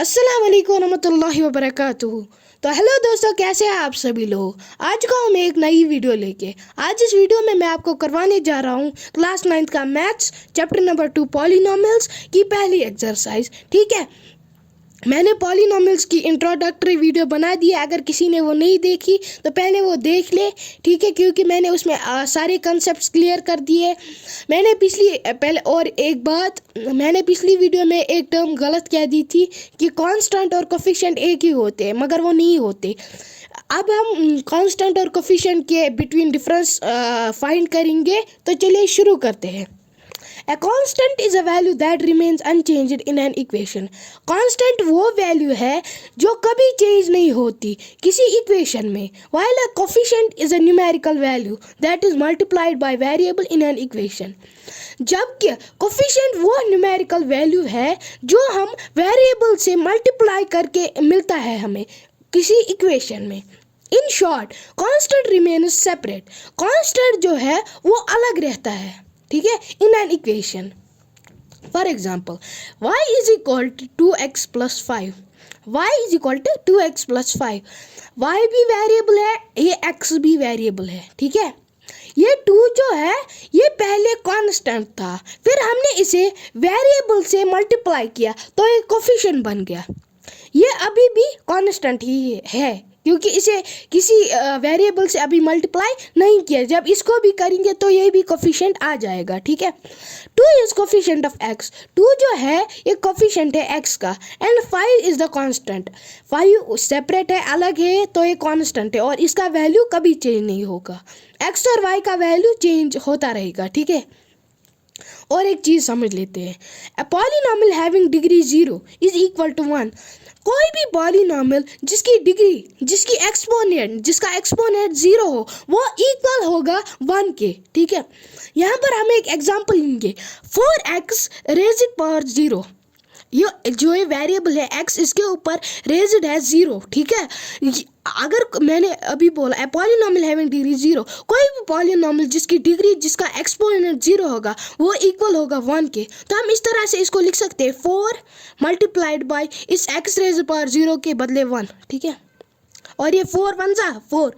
अस्सलाम वालेकुम रहमतुल्लाहि व बरकातुहू। तो हेलो दोस्तों, कैसे हैं आप सभी लोग। आज का हूँ मैं एक नई वीडियो लेके। आज इस वीडियो में मैं आपको करवाने जा रहा हूँ क्लास 9 का मैथ्स चैप्टर नंबर 2 पॉलिनोमियल्स की पहली एक्सरसाइज। ठीक है, मैंने पॉलिनोमियल्स की इंट्रोडक्टरी वीडियो बना दी है। अगर किसी ने वो नहीं देखी तो पहले वो देख ले, ठीक है, क्योंकि मैंने उसमें सारे कंसेप्ट्स क्लियर कर दिए। मैंने पिछली वीडियो में एक टर्म गलत कह दी थी कि कांस्टेंट और कोफिशिएंट एक ही होते हैं, मगर वो नहीं होते। अब हम कांस्टेंट और कोफिशिएंट के बिटवीन डिफरेंस फाइंड करेंगे। तो चलिए शुरू करते हैं। A constant is a value that remains unchanged in an equation. Constant वो वैल्यू है जो कभी चेंज नहीं होती किसी इक्वेशन में. While a coefficient is a numerical value that is multiplied by variable in an equation. जबकि coefficient वो न्यूमेरिकल वैल्यू है जो हम वेरिएबल से मल्टीप्लाई करके मिलता है हमें किसी इक्वेशन में. In short, constant remains separate. Constant जो है वो अलग रहता है, ठीक है, in an equation. For example, y is equal to 2x plus 5. y is equal to 2x plus 5. y भी वेरिएबल है, ये x भी वेरिएबल है, ठीक है. ये 2 जो है ये पहले कांस्टेंट था, फिर हमने इसे वेरिएबल से मल्टीप्लाई किया तो ये कोफिशिएंट बन गया. ये अभी भी कांस्टेंट ही है क्योंकि इसे किसी वेरिएबल से अभी मल्टीप्लाई नहीं किया. जब इसको भी करेंगे तो ये भी कोफिशिएंट आ जाएगा, ठीक है. 2 इज कोफिशिएंट ऑफ x. 2 जो है ये कोफिशिएंट है x का. And 5 is the constant. 5 separate है, अलग है, तो ये कांस्टेंट है और इसका वैल्यू कभी चेंज नहीं होगा. x और y का वैल्यू चेंज होता रहेगा, ठीक है. और एक चीज समझ लेते हैं. A polynomial having degree 0 is equal to 1. कोई भी पॉलिनोमियल जिसकी जिसका एक्सपोनेंट 0 हो वो इक्वल होगा 1 के, ठीक है. यहाँ पर हम एक एग्जांपल लेंगे. 4x raised power 0. ये जो ये वेरिएबल है x, इसके ऊपर रेज्ड है 0, ठीक है. अगर मैंने अभी बोला पॉलिनोमियल हैविंग डिग्री 0, कोई भी पॉलिनोमियल जिसका एक्सपोनेंट 0 होगा वो इक्वल होगा 1 के. तो हम इस तरह से इसको लिख सकते हैं 4 मल्टीप्लाइड बाय इस x रेज्ड पावर 0 के बदले 1, ठीक है. और ये 4 1 जा 4.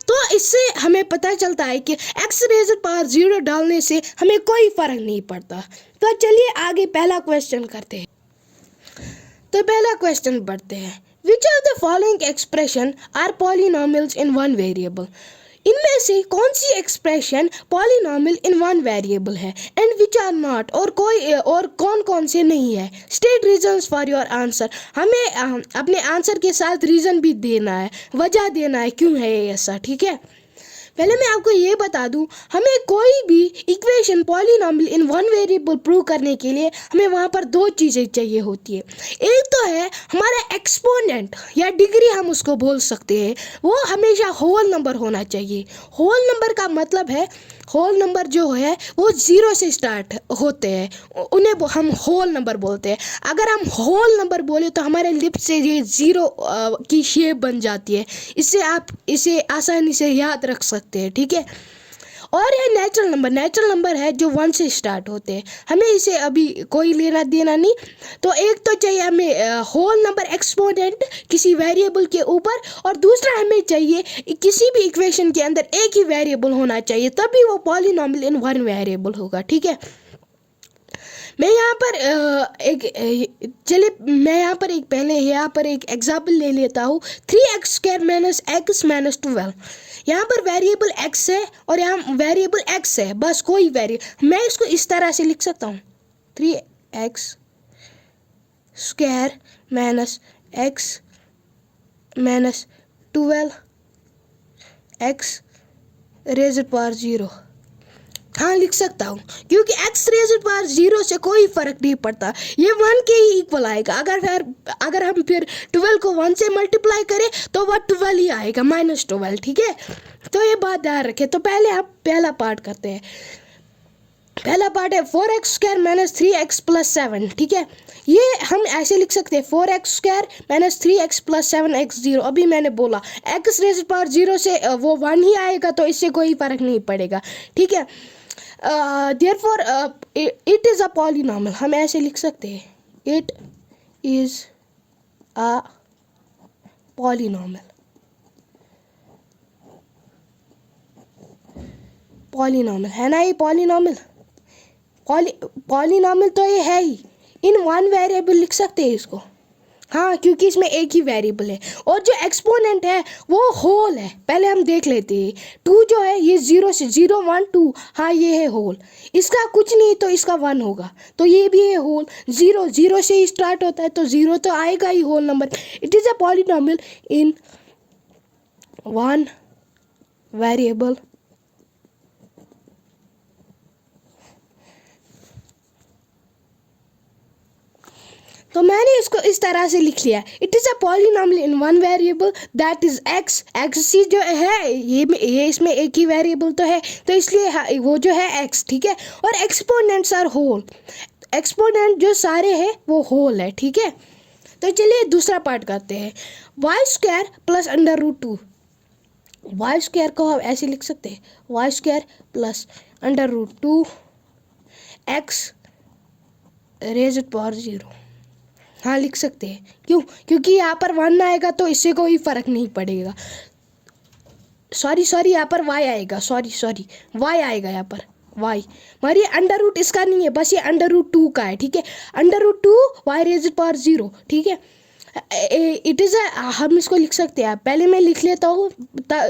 तो इससे हमें पता चलता है कि x रेज्ड पावर 0 डालने से हमें कोई फर्क नहीं पड़ता. तो चलिए आगे पहला क्वेश्चन करते हैं. तो पहला क्वेश्चन पढ़ते हैं. Which of the following expression are polynomials in one variable? इनमें से कौन सी expression polynomial in one variable है एंड विच आर नॉट, और कौन कौन से नहीं है. State reasons for your answer. हमें अपने आंसर के साथ रीज़न भी देना है, वजह देना है क्यों है ये ऐसा, ठीक है. पहले मैं आपको ये बता दूं, हमें कोई भी equation polynomial in one variable prove करने के लिए हमें वहाँ पर 2 चीज़ें चाहिए होती है. एक तो है हमारा एक्सपोनेंट या डिग्री, हम उसको बोल सकते हैं, वो हमेशा होल नंबर होना चाहिए. होल नंबर का मतलब है, होल नंबर जो है वो 0 से स्टार्ट होते हैं, उन्हें हम होल नंबर बोलते हैं. अगर हम होल नंबर बोले तो हमारे लिप्स से ये 0 की शेप बन जाती है. इससे आप इसे आसानी से याद रख सकते हैं, ठीक है. और ये नेचुरल नंबर है जो 1 से स्टार्ट होते हैं. हमें इसे अभी कोई लेना देना नहीं. तो एक तो चाहिए हमें होल नंबर एक्सपोनेंट किसी वेरिएबल के ऊपर, और दूसरा हमें चाहिए किसी भी इक्वेशन के अंदर एक ही वेरिएबल होना चाहिए, तभी वो पॉलिनोमियल इन वन वेरिएबल होगा, ठीक है. मैं यहाँ पर एक एग्जाम्पल ले लेता हूँ. 3x² minus x minus 12. यहाँ पर वेरिएबल x है और यहाँ वेरिएबल x है, बस कोई वेरिएबल. मैं इसको इस तरह से लिख सकता हूँ 3x² minus x minus 12 x raised power 0. हाँ, लिख सकता हूँ क्योंकि x रेज़्ड पावर 0 से कोई फर्क नहीं पड़ता, ये 1 के ही इक्वल आएगा. अगर हम फिर 12 को 1 से मल्टीप्लाई करें तो वह 12 ही आएगा, -12, ठीक है. तो ये बात ध्यान रखें. तो पहले हम पहला पार्ट करते हैं. पहला पार्ट है 4x² माइनस 3x प्लस 7, ठीक है. ये हम ऐसे लिख सकते हैं 4x² minus 3x plus 7x 0. अभी मैंने बोला x रेज़्ड पावर 0 से वो 1 ही आएगा, तो इससे कोई फर्क नहीं पड़ेगा, ठीक है. therefore it is a polynomial. हम ऐसे लिख सकते हैं, it is a polynomial. Polynomial है ना, ये पॉलिनॉमियल। पॉलिनॉमियल तो ये है ही, इन वन वेरिएबल लिख सकते हैं इसको। हाँ, क्योंकि इसमें एक ही वेरिएबल है और जो एक्सपोनेंट है वो होल है। पहले हम देख लेते हैं, टू जो है ये 0 से 0 1 2, हाँ ये है होल। इसका कुछ नहीं तो इसका 1 होगा, तो ये भी है होल। 0 0 से ही स्टार्ट होता है तो 0 तो आएगा ही whole number. It is a polynomial in one variable तो मैंने इसको इस तरह से लिख लिया, it is a polynomial in one variable that is x. X सी जो है ये इसमें एक ही वेरिएबल तो है, तो इसलिए वो जो है एक्स, ठीक है। और एक्सपोनेंट्स आर होल, एक्सपोनेंट जो सारे हैं वो होल है, ठीक है। तो चलिए दूसरा पार्ट करते हैं, y square plus under root two. Y square को हम ऐसे लिख सकते हैं, y square plus under root two x raise power 0। हाँ लिख सकते हैं, क्यों? क्योंकि यहाँ पर 1 आएगा तो इससे कोई फ़र्क नहीं पड़ेगा। सॉरी यहाँ पर y आएगा, सॉरी y आएगा यहाँ पर, y मगर ये अंडर रूट इसका नहीं है, बस ये अंडर रूट 2 का है, ठीक है। Under root 2 y raise power 0, ठीक है। इट इज़ हम इसको लिख सकते हैं, पहले मैं लिख लेता हूँ,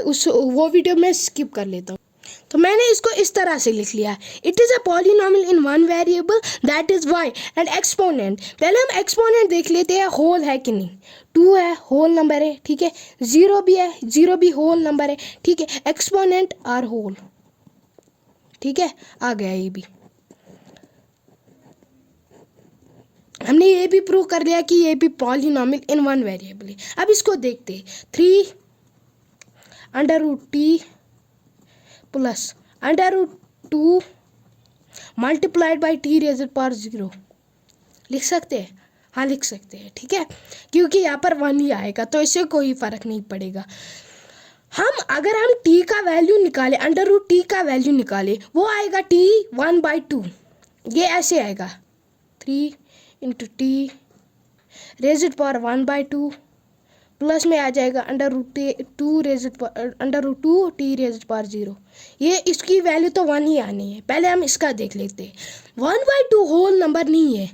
उस वो वीडियो में स्किप कर लेता हूँ। तो मैंने इसको इस तरह से लिख लिया, it is a polynomial in one variable that is why and exponent. पहले हम एक्सपोनेंट देख लेते हैं, होल है कि नहीं। 2 है, होल नंबर है, ठीक है। 0 भी है, 0 भी होल नंबर है, ठीक है। एक्सपोनेंट आर होल, ठीक है। आ गया ये भी, हमने ये भी प्रूव कर लिया कि ये भी पॉलिनॉमियल इन वन वेरिएबल है। अब इसको देखते हैं, 3 under root t plus under root 2 multiplied by t raise power 0 लिख सकते हैं। हाँ लिख सकते हैं, ठीक है, क्योंकि यहाँ पर 1 ही आएगा तो इससे कोई फ़र्क नहीं पड़ेगा। अगर हम t का वैल्यू निकालें, अंडर रूट टी का वैल्यू निकालें, वो आएगा t 1/2। ये ऐसे आएगा 3 into t raise power 1/2 plus में आ जाएगा under root 2 t raise power 0। ये इसकी वैल्यू तो 1 ही आनी है। पहले हम इसका देख लेते हैं, 1/2 होल नंबर नहीं है,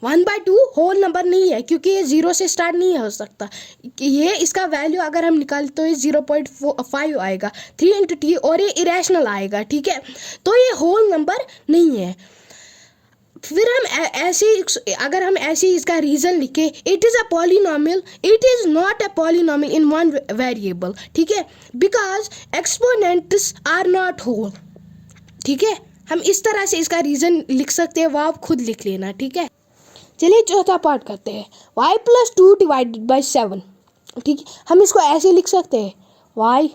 1/2 होल नंबर नहीं है, क्योंकि ये 0 से स्टार्ट नहीं हो सकता। ये इसका वैल्यू अगर हम निकालें तो ये 0.5 आएगा, 3 इंटू टी, और ये इरेशनल आएगा, ठीक है। तो ये होल नंबर नहीं है। फिर हम ऐसे अगर हम ऐसे इसका रीज़न लिखे, it is a polynomial, it is not a polynomial in one variable, ठीक है, because exponents are not whole, ठीक है। हम इस तरह से इसका रीज़न लिख सकते हैं, वो आप खुद लिख लेना, ठीक है। चलिए चौथा पार्ट करते हैं, y + 2 डिवाइडेड बाई 7, ठीक है। हम इसको ऐसे लिख सकते हैं, y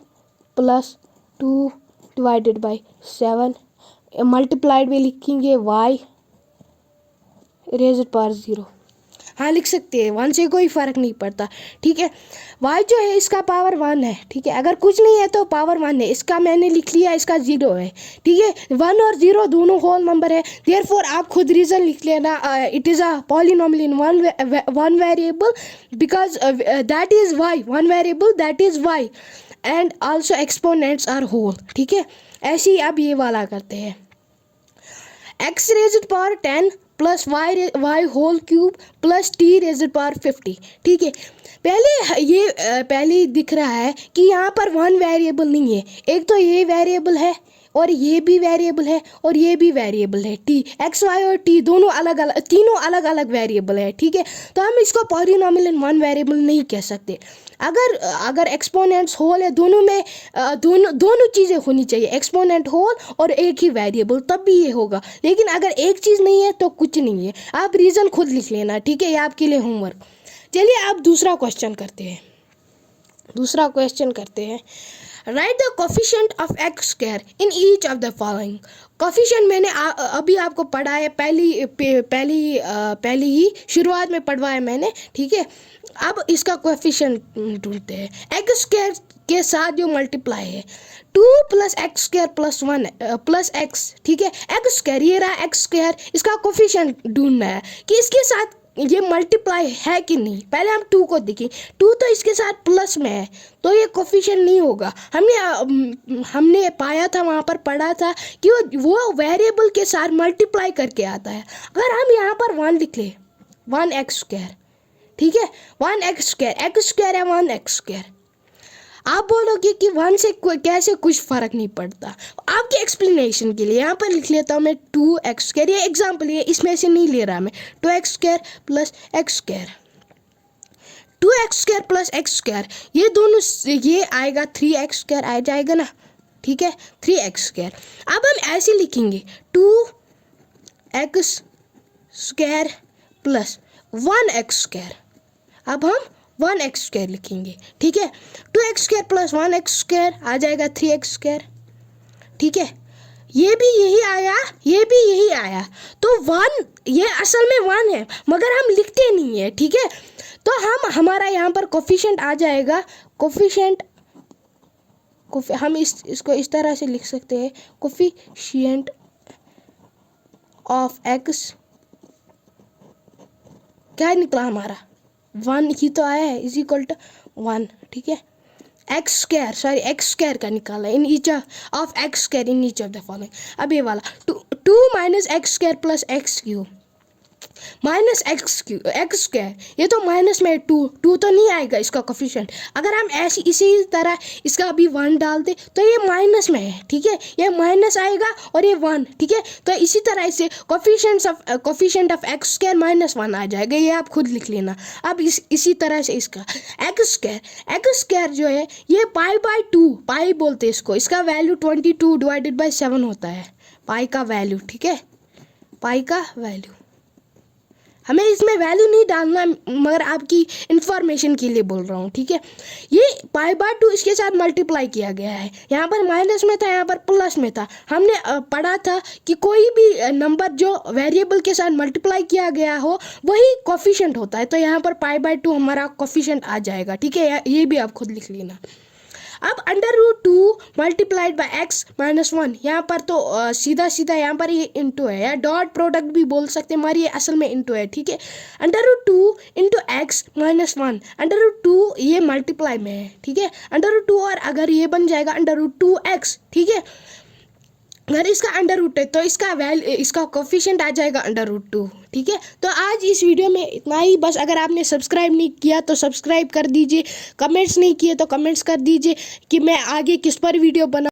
+ 2 डिवाइडेड बाई 7 मल्टीप्लाइड में लिखेंगे y रेज़ पावर 0। हाँ लिख सकते हैं, 1 से कोई फ़र्क नहीं पड़ता, ठीक है। y जो है इसका पावर 1 है, ठीक है। अगर कुछ नहीं है तो पावर 1 है, इसका मैंने लिख लिया, इसका 0 है, ठीक है। 1 और 0 दोनों होल नंबर है, देयरफॉर आप खुद रीज़न लिख लेना, it is a polynomial in one variable because that is y, one variable that is y and also exponents are whole, ठीक है। ऐसे ही अब ये वाला करते हैं, x raise power 10 plus y whole cube plus t raise power 50, ठीक है। पहले दिख रहा है कि यहाँ पर 1 वेरिएबल नहीं है, एक तो ये वेरिएबल है और ये भी वेरिएबल है और ये भी वेरिएबल है, t x y और t दोनों अलग अलग, तीनों अलग अलग वेरिएबल है, ठीक है। तो हम इसको पॉलिनॉमियल इन वन वेरिएबल नहीं कह सकते। अगर एक्सपोनेंट्स होल है, दोनों में दोनों चीज़ें होनी चाहिए, एक्सपोनेंट होल और एक ही वेरिएबल, तब भी ये होगा। लेकिन अगर एक चीज़ नहीं है तो कुछ नहीं है, आप रीज़न खुद लिख लेना, ठीक है, ये आपके लिए होमवर्क। चलिए आप दूसरा क्वेश्चन करते हैं, right the coefficient of x square in each of the following. Coefficient मैंने अभी आपको पढ़ा है, पहली ही शुरुआत में पढ़वाया मैंने, ठीक है। अब इसका कोफिशिएंट ढूंढते हैं, एक्स स्क्वायर के साथ जो मल्टीप्लाई है, 2 + x स्क्वायर + 1 + x, ठीक है। एक्स स्क्वायर, ये रहा एक्स स्क्वायर, इसका कोफिशिएंट ढूंढना है कि इसके साथ ये मल्टीप्लाई है कि नहीं। पहले हम 2 को देखें, 2 तो इसके साथ प्लस में है तो ये कोफिशिएंट नहीं होगा। हमने पाया था, वहाँ पर पढ़ा था कि वो वेरिएबल के साथ मल्टीप्लाई करके आता है। अगर हम यहाँ पर 1 लिख ले, 1x², ठीक है, 1x², x² है 1x²। आप बोलोगे कि 1 से कैसे कुछ फ़र्क नहीं पड़ता। आपके एक्सप्लेनेशन के लिए यहाँ पर लिख लेता हूँ मैं 2x², ये एग्जाम्पल है, इसमें से नहीं ले रहा मैं। 2x² plus x², 2x² plus x², ये दोनों ये आएगा 3x² आ जाएगा ना, ठीक है, 3x²। अब हम ऐसे लिखेंगे 2x² प्लस 1x²। अब हम 1x² लिखेंगे, ठीक है, 2x² प्लस 1x² आ जाएगा 3x², ठीक है। ये भी यही आया, ये भी यही आया, तो 1 ये असल में 1 है मगर हम लिखते नहीं है, ठीक है। तो हमारा यहाँ पर कोफिशिएंट आ जाएगा, कोफिशिएंट हम इसको इस तरह से लिख सकते हैं, कोफिशिएंट ऑफ x क्या निकला हमारा, 1 ही तो आया है, इज इक्वल टू 1, ठीक है। x² का निकाला in each of x² in each of the following. अब ये वाला 2 minus x² plus x³ minus x², ये तो माइनस में 2 तो नहीं आएगा इसका कोफिशिएंट। अगर हम ऐसी इसी तरह इसका अभी 1 डालते तो ये माइनस में है, ठीक है, ये माइनस आएगा और ये 1, ठीक है। तो इसी तरह से कोफिशिएंट ऑफ x² -1 आ जाएगा, ये आप खुद लिख लेना। अब इसी तरह से इसका x² जो है ये π/2, पाई बोलते हैं इसको, इसका वैल्यू 22/7 होता है, पाई का वैल्यू, ठीक है, पाई का वैल्यू। हमें इसमें वैल्यू नहीं डालना मगर आपकी इंफॉर्मेशन के लिए बोल रहा हूँ, ठीक है। ये π/2 इसके साथ मल्टीप्लाई किया गया है, यहाँ पर माइनस में था, यहाँ पर प्लस में था। हमने पढ़ा था कि कोई भी नंबर जो वेरिएबल के साथ मल्टीप्लाई किया गया हो वही कोफिशिएंट होता है, तो यहाँ पर π/2 हमारा कोफिशिएंट आ जाएगा, ठीक है, ये भी आप खुद लिख लेना। अब √2 मल्टीप्लाइड बाय x -1, यहाँ पर तो सीधा सीधा यहाँ पर ये इंटू है, या डॉट प्रोडक्ट भी बोल सकते हैं मगर ये असल में इंटू है, ठीक है। √2 इंटू x -1, √2 ये मल्टीप्लाई में है, ठीक है, √2 और अगर ये बन जाएगा √2x, ठीक है। अगर इसका अंडर रूट है तो इसका कोफिशिएंट आ जाएगा √2, ठीक है। तो आज इस वीडियो में इतना ही बस। अगर आपने सब्सक्राइब नहीं किया तो सब्सक्राइब कर दीजिए, कमेंट्स नहीं किए तो कमेंट्स कर दीजिए कि मैं आगे किस पर वीडियो बना।